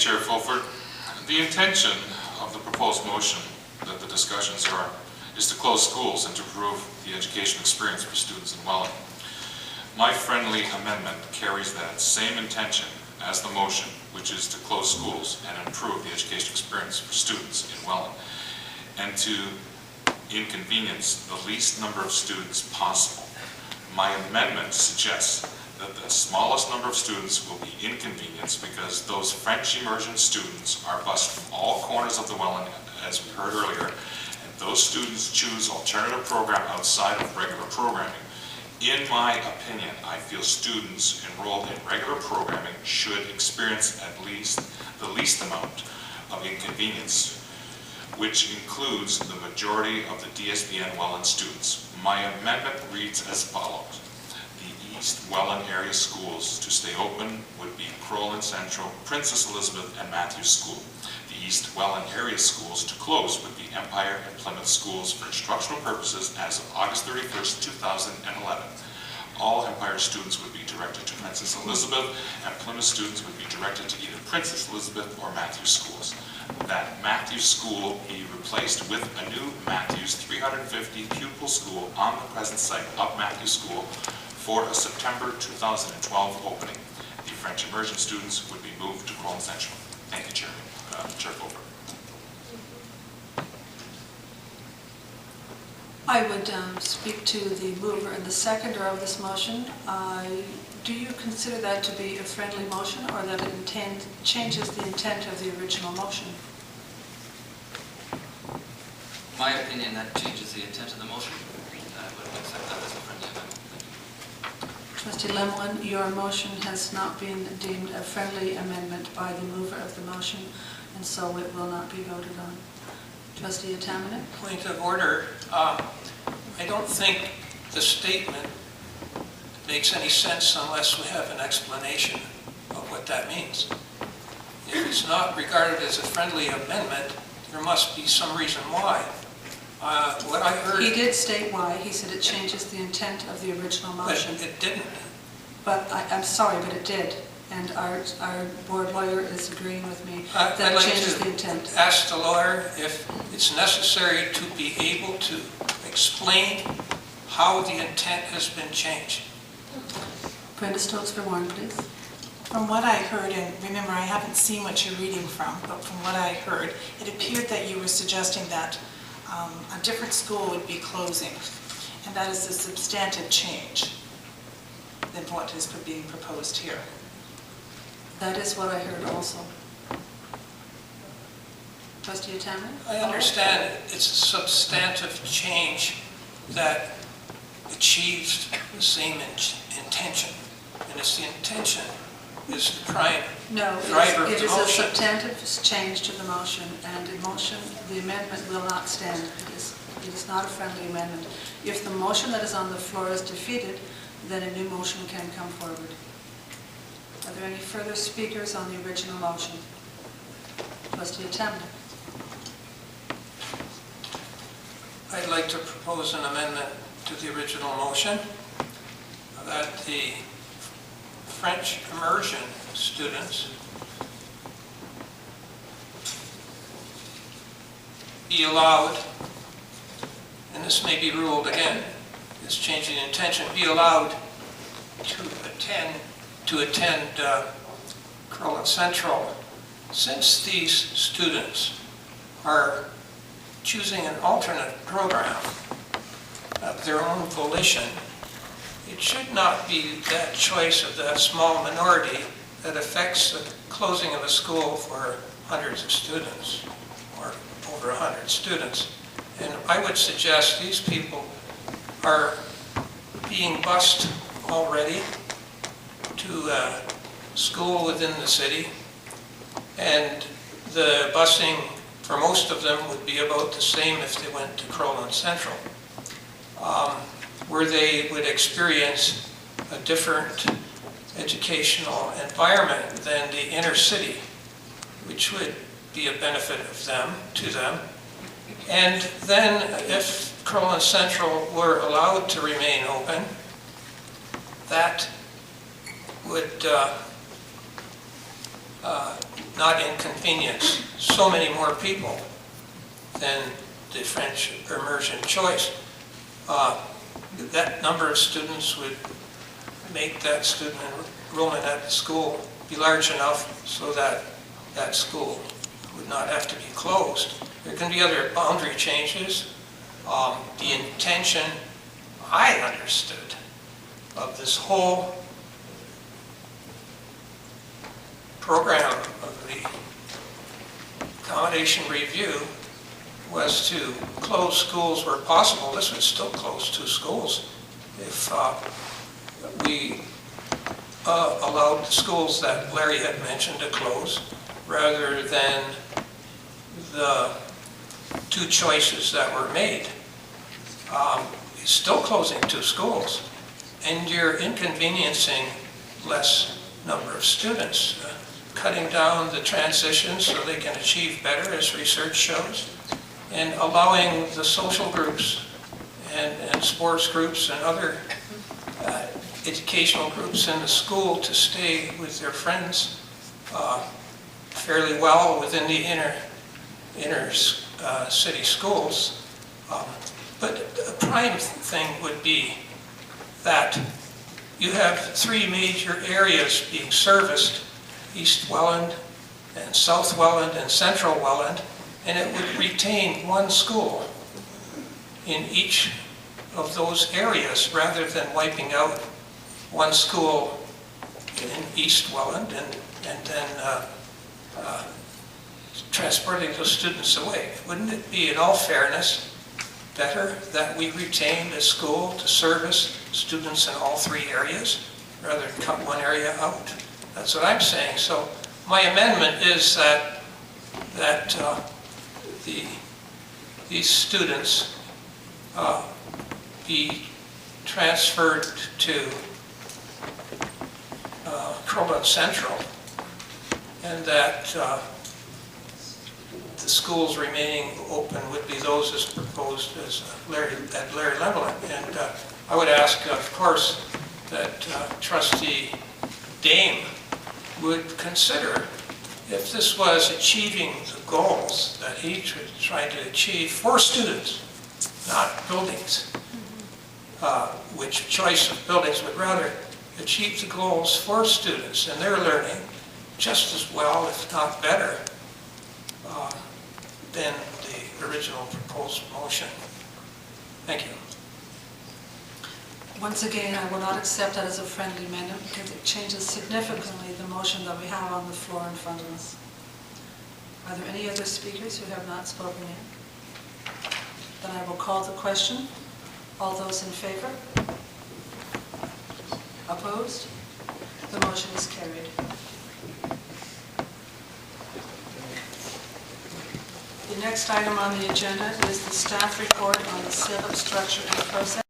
Chair Fulford. The intention of the proposed motion that the discussions are is to close schools and to improve the education experience for students in Welland. My friendly amendment carries that same intention as the motion, which is to close schools and improve the education experience for students in Welland, and to inconvenience the least number of students possible. My amendment suggests that the smallest number of students will be inconvenienced because those French immersion students are bused from all corners of the Welland, as we heard earlier, and those students choose alternative program outside of regular programming. In my opinion, I feel students enrolled in regular programming should experience at least the least amount of inconvenience, which includes the majority of the DSBN Welland students. My amendment reads as follows. The East Welland area schools to stay open would be Crowland Central, Princess Elizabeth, and Matthews School. The East Welland area schools to close would be Empire and Plymouth schools for instructional purposes as of August 31st, 2011. All Empire students would be directed to Princess Elizabeth, and Plymouth students would be directed to either Princess Elizabeth or Matthews schools. That Matthews school be replaced with a new Matthews 350 pupil school on the present site of Matthews School for a September 2012 opening. The French immersion students would be moved to Crowland Central. Thank you, Chair Fulford. I would speak to the mover and the seconder of this motion. Do you consider that to be a friendly motion, or that it changes the intent of the original motion? My opinion, that changes the intent of the motion. I would accept that as a friendly amendment. Trustee Lemlin, your motion has not been deemed a friendly amendment by the mover of the motion, and so it will not be voted on. Trustee Atamanuik? Point of order. I don't think the statement makes any sense unless we have an explanation of what that means. If it's not regarded as a friendly amendment, there must be some reason why. What I heard... He did state why. He said it changes the intent of the original motion. But it didn't. But I'm sorry, but it did. And our board lawyer is agreeing with me that I'd like changes the to intent. ask the lawyer if it's necessary to be able to explain how the intent has been changed. Brenda Stokes for Warren, please. From what I heard, and remember I haven't seen what you're reading from, but from what I heard, it appeared that you were suggesting that a different school would be closing, and that is a substantive change than what is being proposed here. That is what I heard also. Trustee Atamanuik? I understand it's a substantive change that achieves the same intention, and it's the intention is to try and drive it is a motion. substantive change to the motion, and the amendment will not stand. It is not a friendly amendment. If the motion that is on the floor is defeated, then a new motion can come forward. Are there any further speakers on the original motion? Trustee Atamanuik? I'd like to propose an amendment to the original motion that the French immersion students be allowed, and this may be ruled again, this changing intention, be allowed to attend Crowland Central. Since these students are choosing an alternate program of their own volition, it should not be that choice of that small minority that affects the closing of a school for hundreds of students, or over 100 students. And I would suggest these people are being bused already to school within the city, and the busing for most of them would be about the same if they went to Crowland Central, where they would experience a different educational environment than the inner city, which would be a benefit to them. And then if Crowland Central were allowed to remain open, that would not inconvenience so many more people than the French immersion choice. That number of students would make that student enrollment at the school be large enough so that that school would not have to be closed. There can be other boundary changes. The intention, I understood, of this whole program of the accommodation review was to close schools where possible. This would still close 2 schools if we allowed the schools that Larry had mentioned to close rather than the 2 choices that were made. It's still closing 2 schools, and you're inconveniencing less number of students, cutting down the transitions so they can achieve better, as research shows, and allowing the social groups and sports groups and other educational groups in the school to stay with their friends fairly well within the inner city schools. But a prime thing would be that you have 3 major areas being serviced: East Welland and South Welland and Central Welland, and it would retain 1 school in each of those areas rather than wiping out 1 school in East Welland and then transporting those students away. Wouldn't it be, in all fairness, better that we retained a school to service students in all 3 areas rather than cut 1 area out? That's what I'm saying. So my amendment is that these students be transferred to Crowland Central, and that the schools remaining open would be those as proposed as at Larry Levelland. And I would ask, of course, that Trustee Dame would consider if this was achieving the goals that he tried to achieve for students, not buildings, which choice of buildings would rather achieve the goals for students and their learning just as well, if not better, than the original proposed motion. Thank you. Once again, I will not accept that as a friendly amendment because it changes significantly the motion that we have on the floor in front of us. Are there any other speakers who have not spoken yet? Then I will call the question. All those in favor? Opposed? The motion is carried. The next item on the agenda is the staff report on the setup, structure, and process.